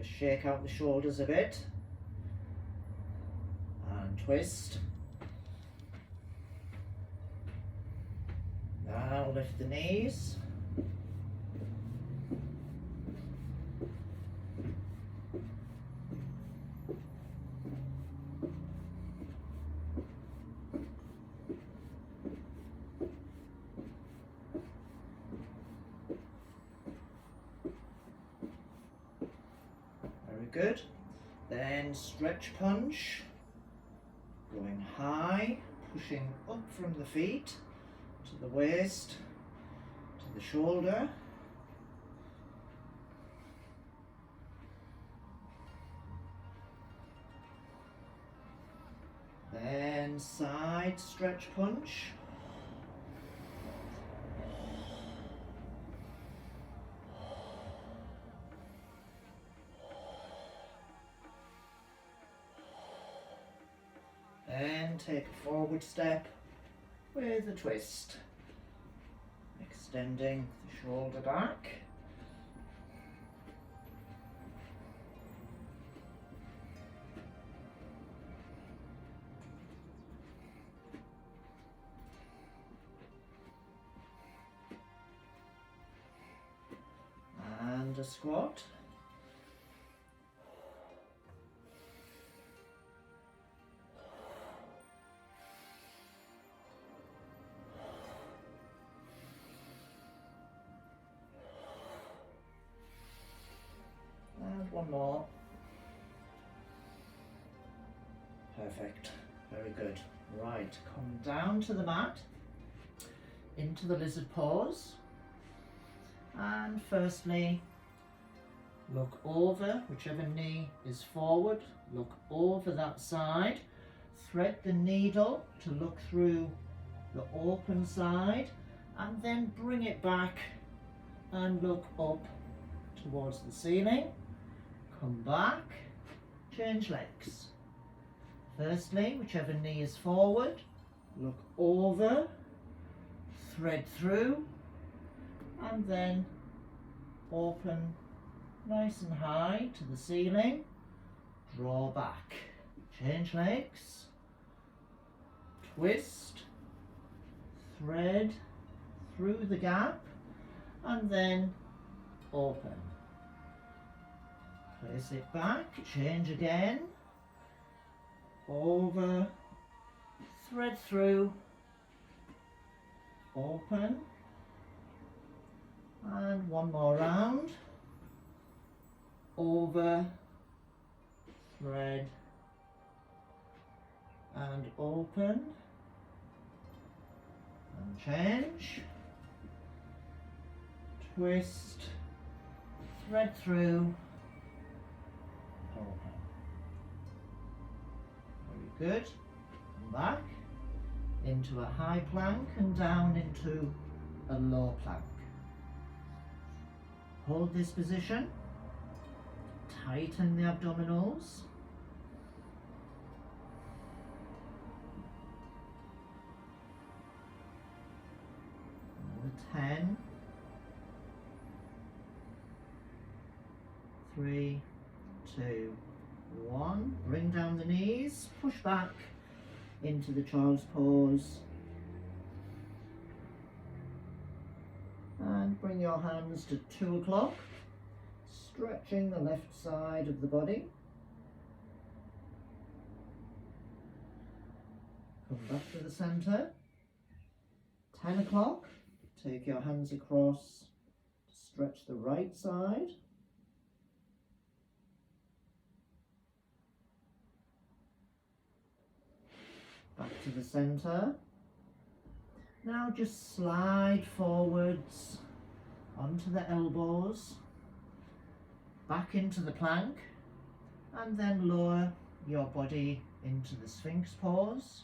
Just shake out the shoulders a bit and twist. Now lift the knees. Good. Then stretch punch, going high, pushing up from the feet to the waist, to the shoulder. Then side stretch punch. And take a forward step with a twist, extending the shoulder back. And a squat. One more. Perfect. Very good. Right, come down to the mat, into the lizard pose. And firstly, look over, whichever knee is forward, look over that side. Thread the needle to look through the open side, and then bring it back and look up towards the ceiling. Come back, change legs. Firstly, whichever knee is forward, look over, thread through, and then open nice and high to the ceiling, draw back, change legs, twist, thread through the gap, and then open. Place it back, change again, over, thread through, open, and one more round, over, thread, and open, and change, twist, thread through, open. Very good. And back into a high plank and down into a low plank. Hold this position. Tighten the abdominals. Another 10. 3, 2, 1. Bring down the knees, push back into the child's pose. And bring your hands to 2 o'clock, stretching the left side of the body. Come back to the centre. 10 o'clock, take your hands across to stretch the right side. Back to the centre. Now just slide forwards onto the elbows, back into the plank, and then lower your body into the Sphinx pose.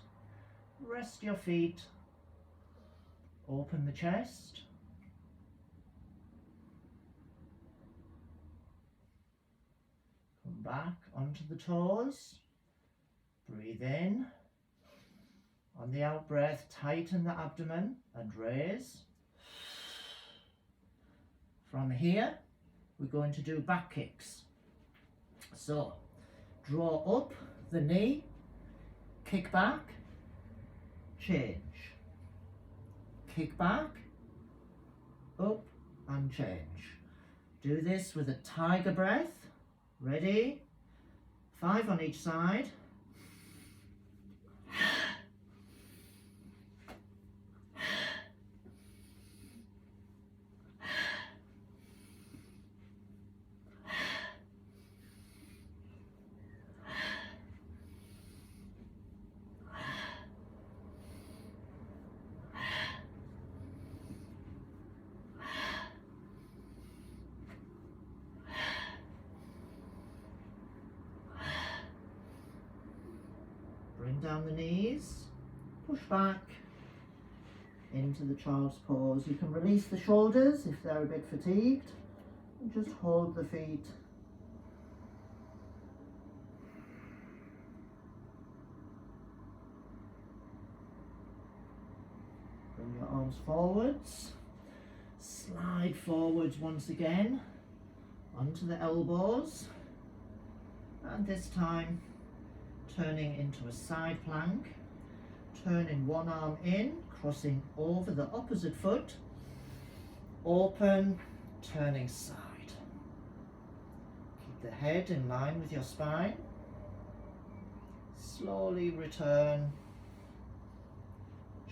Rest your feet, open the chest. Come back onto the toes, breathe in. On the out breath, tighten the abdomen and raise. From here, we're going to do back kicks. So draw up the knee, kick back, change, kick back, up and change. Do this with a Tai-ga breath. Ready? 5 on each side. Bring down the knees, push back into the child's pose. You can release the shoulders if they're a bit fatigued, and just hold the feet. Bring your arms forwards, slide forwards once again onto the elbows, and this time turning into a side plank, turning one arm in, crossing over the opposite foot, open, turning side. Keep the head in line with your spine. Slowly return,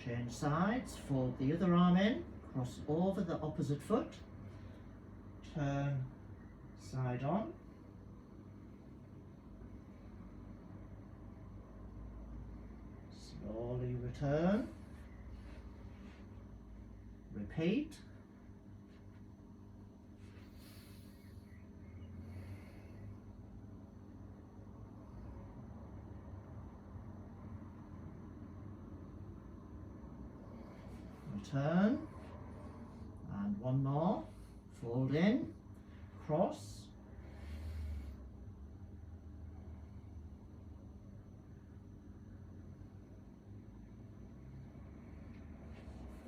change sides, fold the other arm in, cross over the opposite foot, turn side on. Slowly return, repeat, return, and one more, fold in, cross,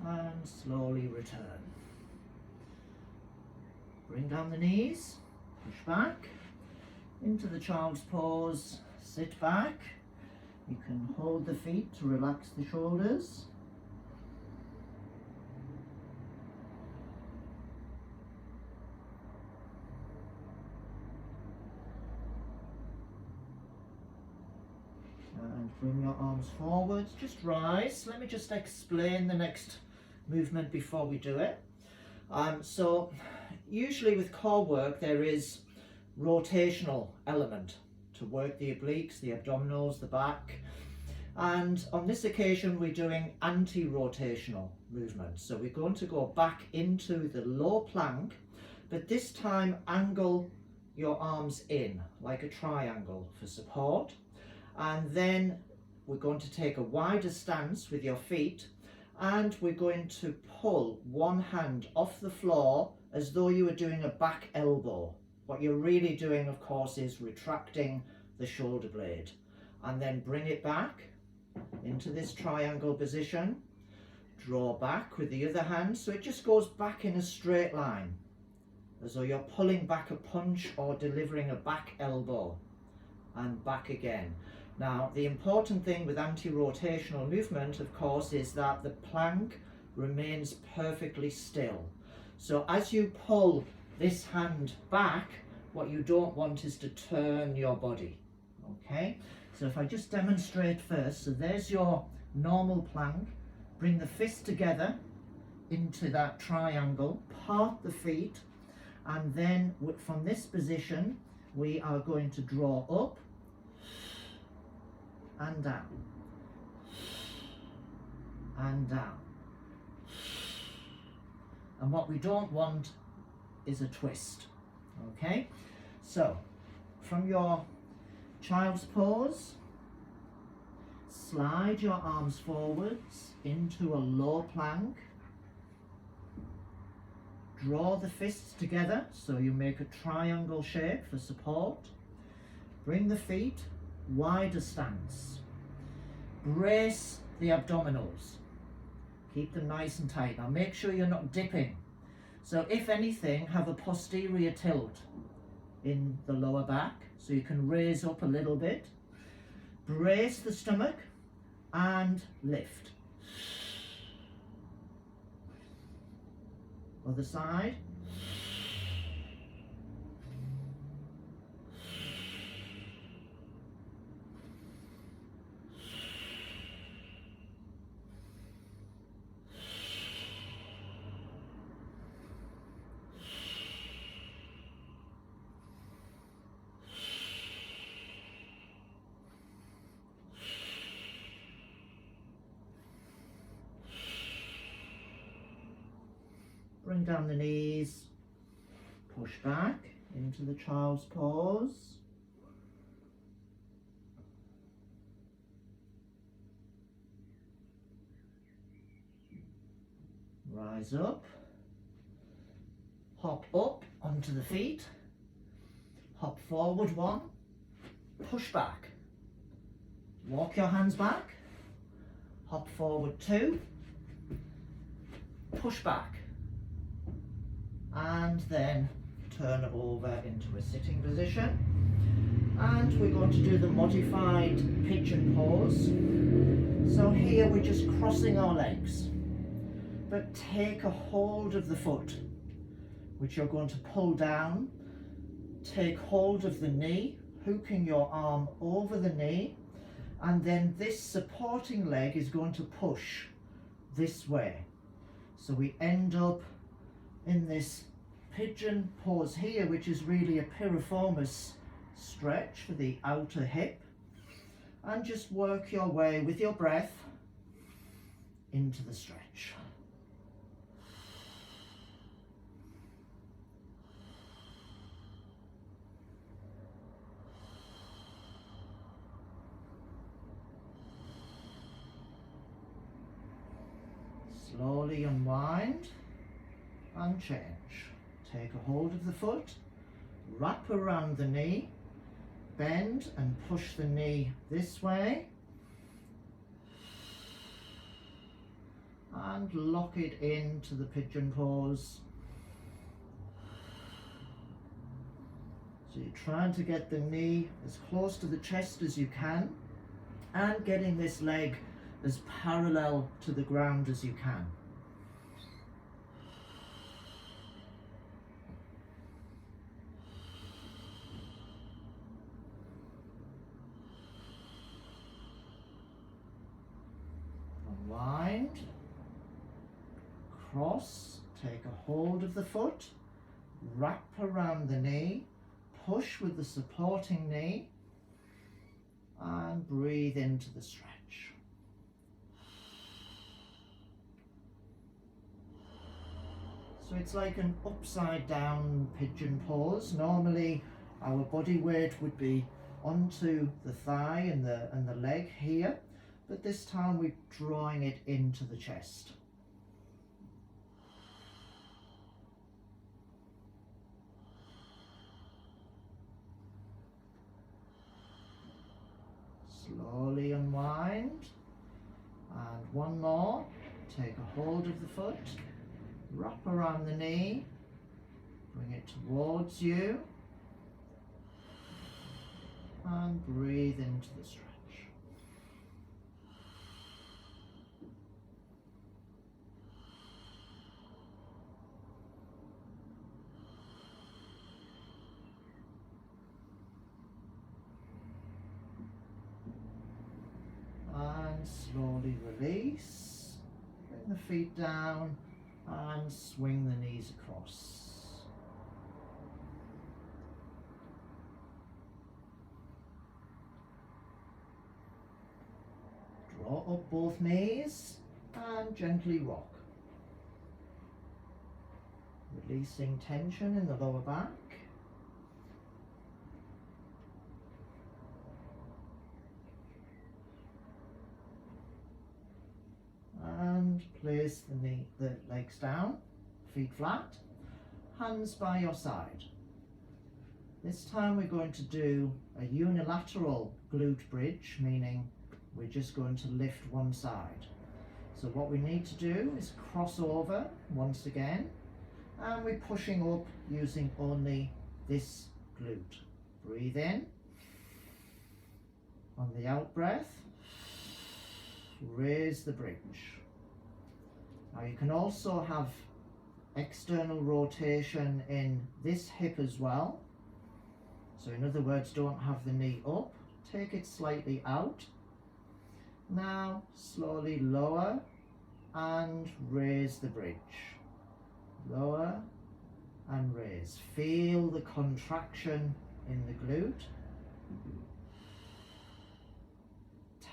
and slowly return. Bring down the knees, push back into the child's pose, sit back. You can hold the feet to relax the shoulders. And bring your arms forwards, just rise. Let me just explain the next movement before we do it. So usually with core work there is rotational element to work the obliques, the abdominals, the back, and on this occasion we're doing anti-rotational movements. So we're going to go back into the low plank, but this time angle your arms in like a triangle for support, and then we're going to take a wider stance with your feet, and we're going to pull one hand off the floor as though you were doing a back elbow. What you're really doing, of course, is retracting the shoulder blade, and then bring it back into this triangle position. Draw back with the other hand so it just goes back in a straight line, as though you're pulling back a punch or delivering a back elbow, and back again. Now, the important thing with anti-rotational movement, of course, is that the plank remains perfectly still. So as you pull this hand back, what you don't want is to turn your body. Okay, so if I just demonstrate first, so there's your normal plank. Bring the fist together into that triangle, part the feet, and then from this position we are going to draw up and down, and down. And what we don't want is a twist. Okay, so from your child's pose, slide your arms forwards into a low plank. Draw the fists together so you make a triangle shape for support. Bring the feet wider stance. Brace the abdominals. Keep them nice and tight. Now make sure you're not dipping. So if anything, have a posterior tilt in the lower back, so you can raise up a little bit. Brace the stomach and lift. Other side. Bring down the knees, push back into the child's pose. Rise up, hop up onto the feet, hop forward one, push back, walk your hands back, hop forward two, push back, and then turn over into a sitting position. And we're going to do the modified pigeon pose. So here we're just crossing our legs, but take a hold of the foot, which you're going to pull down. Take hold of the knee, hooking your arm over the knee, and then this supporting leg is going to push this way. So we end up in this pigeon pose here, which is really a piriformis stretch for the outer hip, and just work your way with your breath into the stretch. Slowly unwind and change. Take a hold of the foot, wrap around the knee, bend and push the knee this way, and lock it into the pigeon pose. So you're trying to get the knee as close to the chest as you can, and getting this leg as parallel to the ground as you can. Unwind, cross, take a hold of the foot, wrap around the knee, push with the supporting knee, and breathe into the stretch. So it's like an upside down pigeon pose. Normally our body weight would be onto the thigh and the leg here, but this time we're drawing it into the chest. Slowly unwind, and one more. Take a hold of the foot, wrap around the knee, bring it towards you, and breathe into the stretch. And slowly release, bring the feet down and swing the knees across. Draw up both knees and gently rock. Releasing tension in the lower back. And place the legs down, feet flat, hands by your side. This time we're going to do a unilateral glute bridge, meaning we're just going to lift one side. So what we need to do is cross over once again, and we're pushing up using only this glute. Breathe in. On the out breath, raise the bridge. Now you can also have external rotation in this hip as well. So in other words, don't have the knee up, take it slightly out. Now slowly lower and raise the bridge. Lower and raise. Feel the contraction in the glute.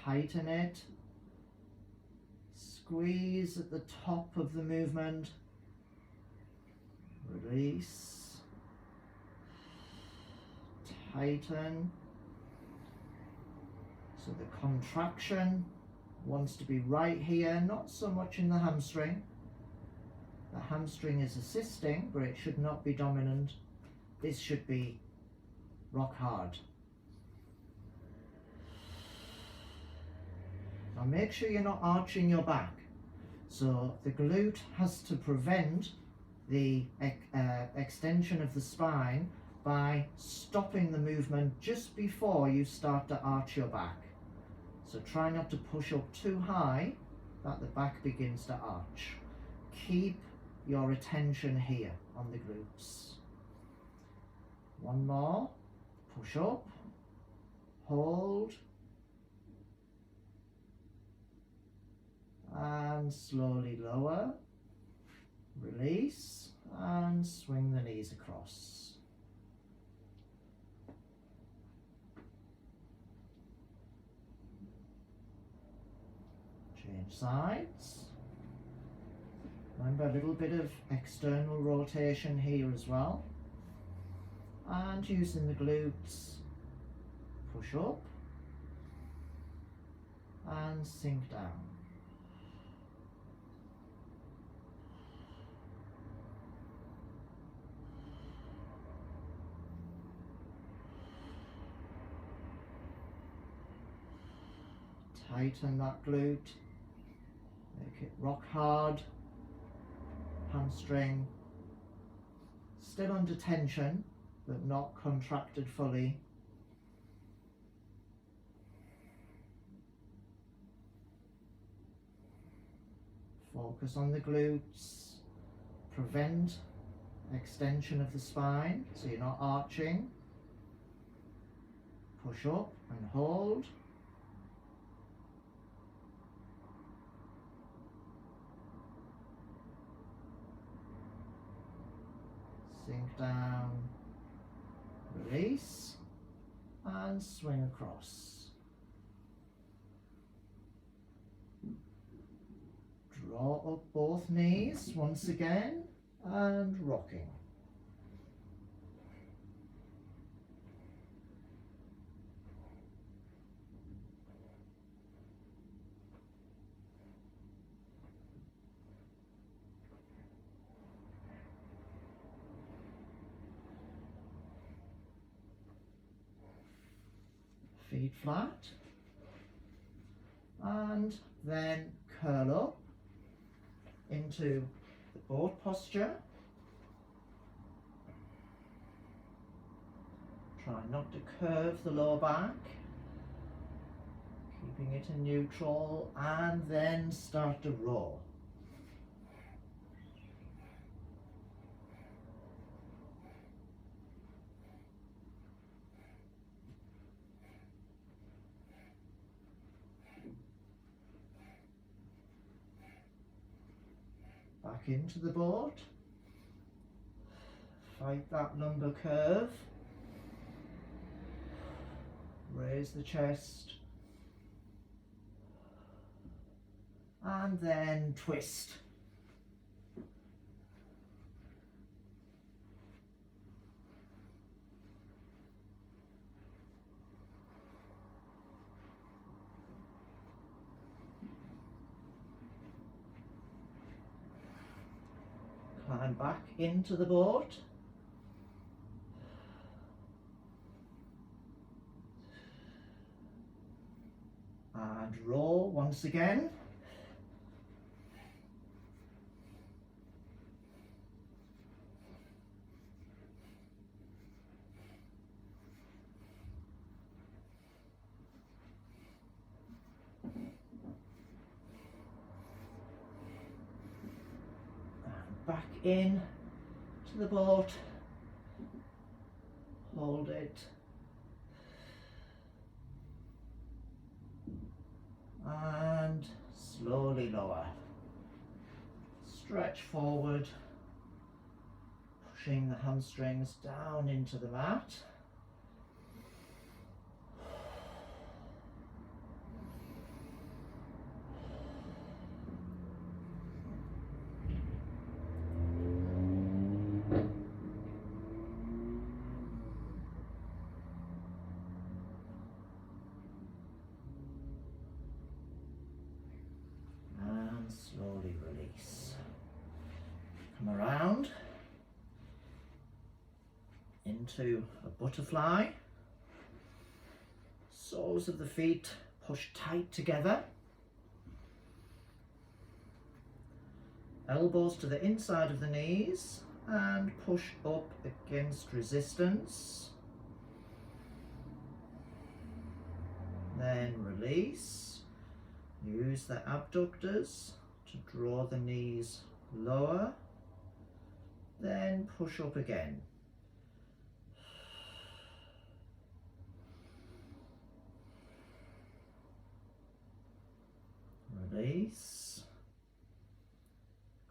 Tighten it. Squeeze at the top of the movement. Release. Tighten. So the contraction wants to be right here, not so much in the hamstring. The hamstring is assisting, but it should not be dominant. This should be rock hard. Now make sure you're not arching your back. So the glute has to prevent the extension of the spine by stopping the movement just before you start to arch your back. So try not to push up too high that the back begins to arch. Keep your attention here on the glutes. One more. Push up. Hold. And slowly lower. Release. And swing the knees across. Change sides. Remember a little bit of external rotation here as well. And using the glutes, push up and sink down. Tighten that glute. Make it rock hard. Hamstring still under tension, but not contracted fully. Focus on the glutes. Prevent extension of the spine, so you're not arching. Push up and hold. Sink down, release, and swing across. Draw up both knees once again, and rocking. Feet flat, and then curl up into the boat posture. Try not to curve the lower back, keeping it in neutral, and then start to roll. Back into the boat. Fight that lumbar curve. Raise the chest. And then twist. Climb back into the boat. And roll once again. back in to the boat, hold it, and slowly lower. Stretch forward, pushing the hamstrings down into the mat. And slowly release. Come around into a butterfly. Soles of the feet push tight together. Elbows to the inside of the knees and push up against resistance. Then release. Use the abductors to draw the knees lower. Then push up again. Release.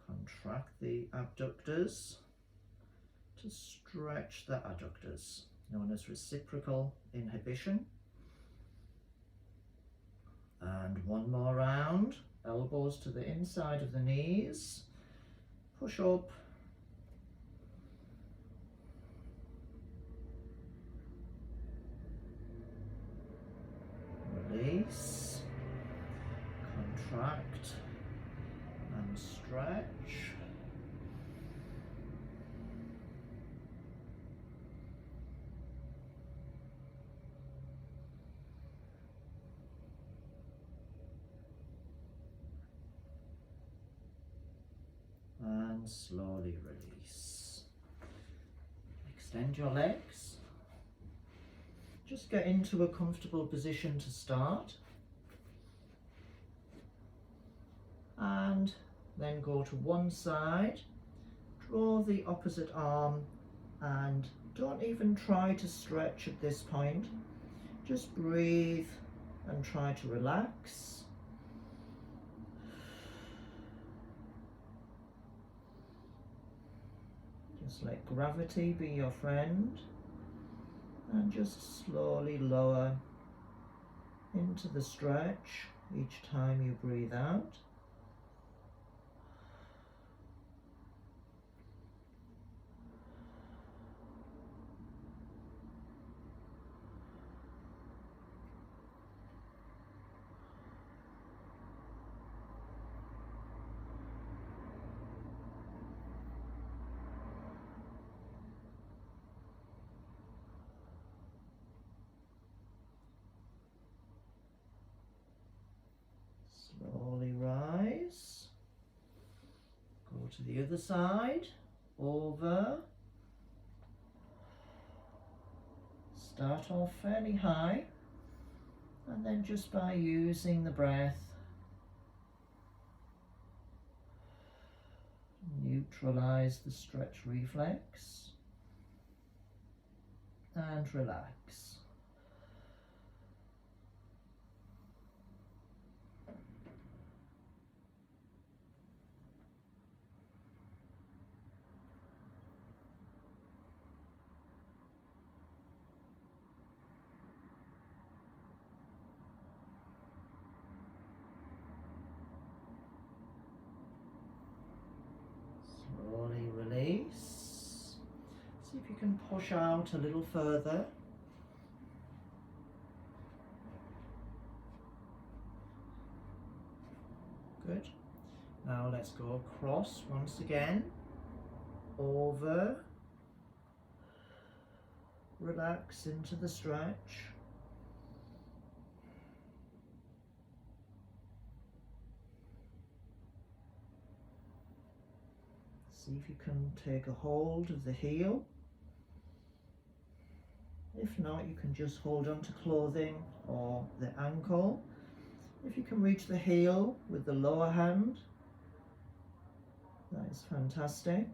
Contract the abductors to stretch the adductors, known as reciprocal inhibition. And one more round. Elbows to the inside of the knees. Push up. Release. Contract and stretch. And slowly release. Extend your legs. Just get into a comfortable position to start. And then go to one side, draw the opposite arm, and don't even try to stretch at this point. Just breathe and try to relax. Just let gravity be your friend, and just slowly lower into the stretch each time you breathe out. Slowly rise, go to the other side, over, start off fairly high, and then just by using the breath, neutralize the stretch reflex and relax. Slowly release. See if you can push out a little further. Good. Now let's go across once again. Over. Relax into the stretch. See if you can take a hold of the heel. If not, you can just hold on to clothing or the ankle. If you can reach the heel with the lower hand, That is fantastic.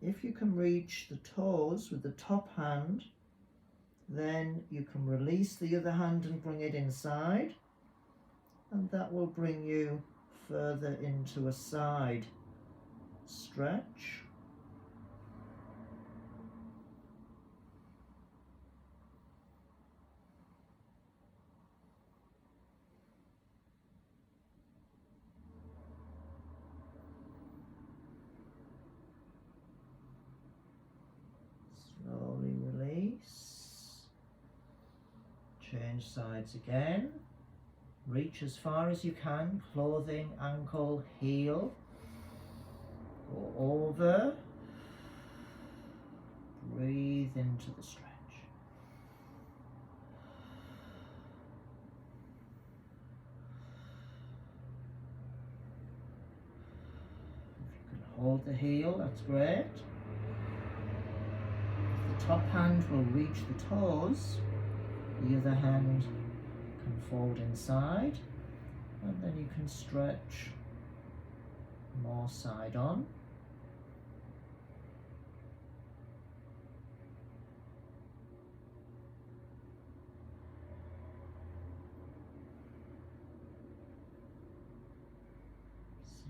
If you can reach the toes with the top hand, then you can release the other hand and bring it inside, and that will bring you further into a side stretch. Slowly release. Change sides again. Reach as far as you can, clothing, ankle, heel. Go over. Breathe into the stretch. If you can hold the heel, that's great. If the top hand will reach the toes, the other hand can fold inside, and then you can stretch more side on.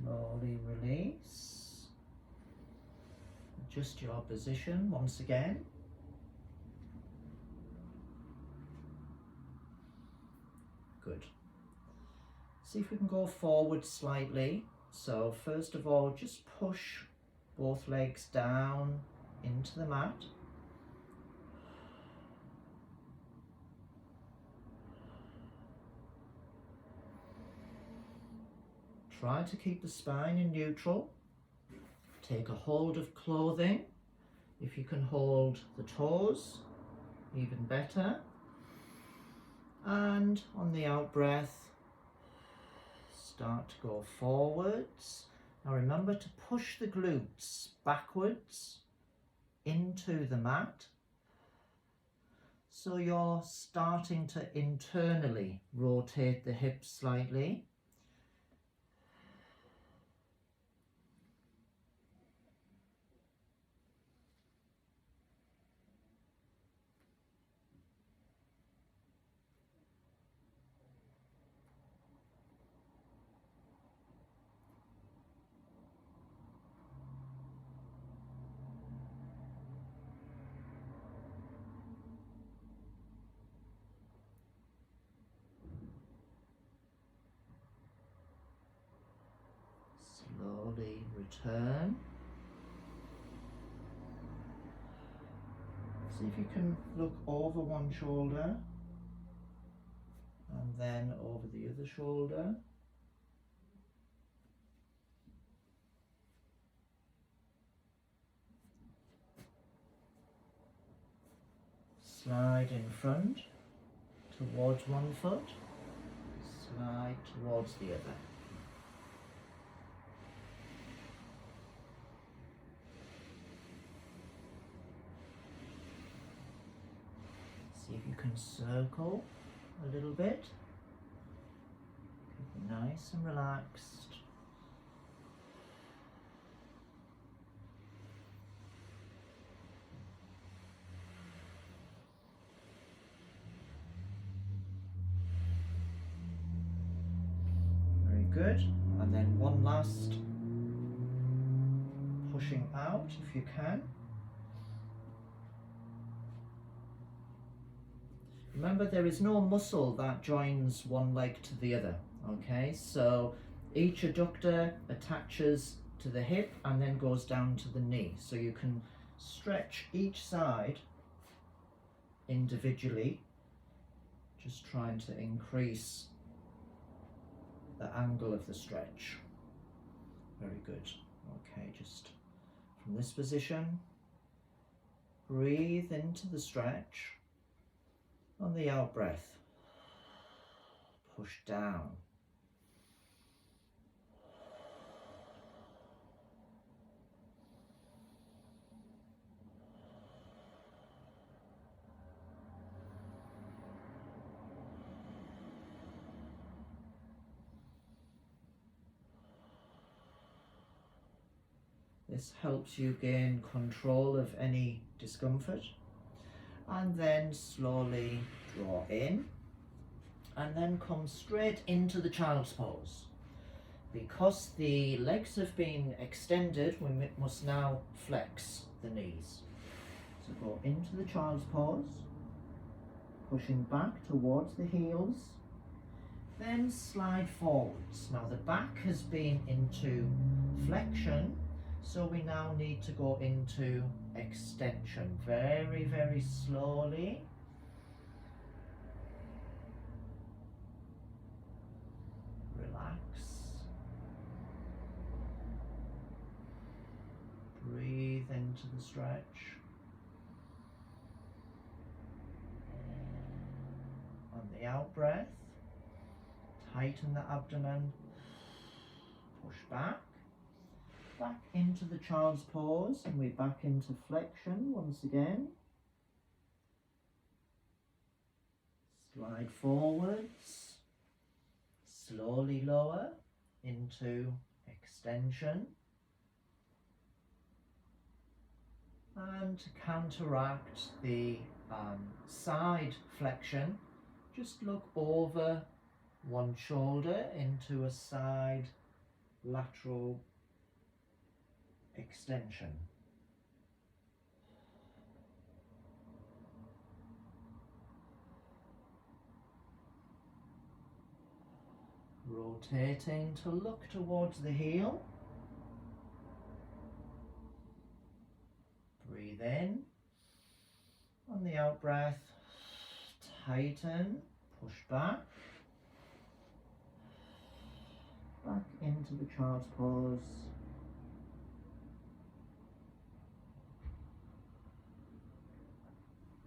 Slowly release. Adjust your position once again. Good. See if we can go forward slightly. So first of all, just push both legs down into the mat. Try to keep the spine in neutral. Take a hold of clothing. If you can hold the toes, even better. And on the out breath, start to go forwards. Now remember to push the glutes backwards into the mat. So you're starting to internally rotate the hips slightly. Slowly return. See if you can look over one shoulder and then over the other shoulder. Slide in front towards one foot, slide towards the other. See if you can circle a little bit. Keep it nice and relaxed. Very good. And then one last pushing out if you can. Remember, there is no muscle that joins one leg to the other, okay? So each adductor attaches to the hip and then goes down to the knee. So you can stretch each side individually, just trying to increase the angle of the stretch. Very good. Okay, just from this position, breathe into the stretch. On the out breath, push down. This helps you gain control of any discomfort. And then slowly draw in and then come straight into the child's pose. Because the legs have been extended, we must now flex the knees. So go into the child's pose, pushing back towards the heels, then slide forwards. Now the back has been into flexion, so we now need to go into extension very, very slowly. Relax. Breathe into the stretch. On the out breath, tighten the abdomen, push back into the child's pose, and we're back into flexion once again. Slide forwards, slowly lower into extension. And to counteract the side flexion, just look over one shoulder into a side lateral extension. Rotating to look towards the heel. Breathe in. On the out breath, tighten, push back into the child's pose.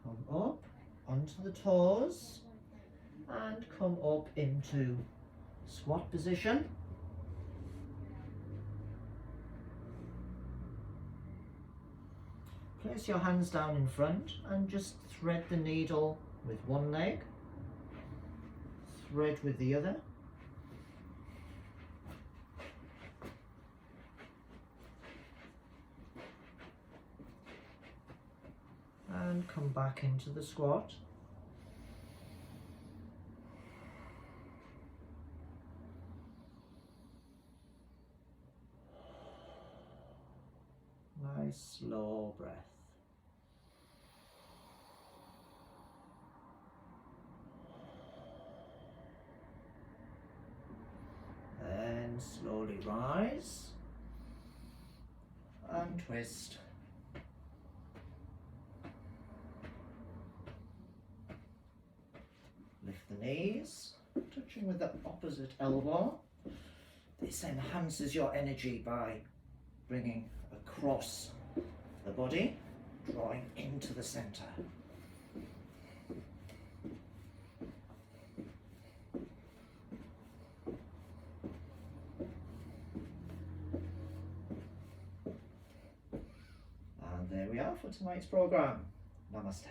Come up onto the toes and come up into squat position. Place your hands down in front and just thread the needle with one leg, thread with the other. And come back into the squat. Nice slow breath. Then slowly rise and twist. Lift the knees, touching with the opposite elbow. This enhances your energy by bringing across the body, drawing into the center. And there we are for tonight's program. Namaste.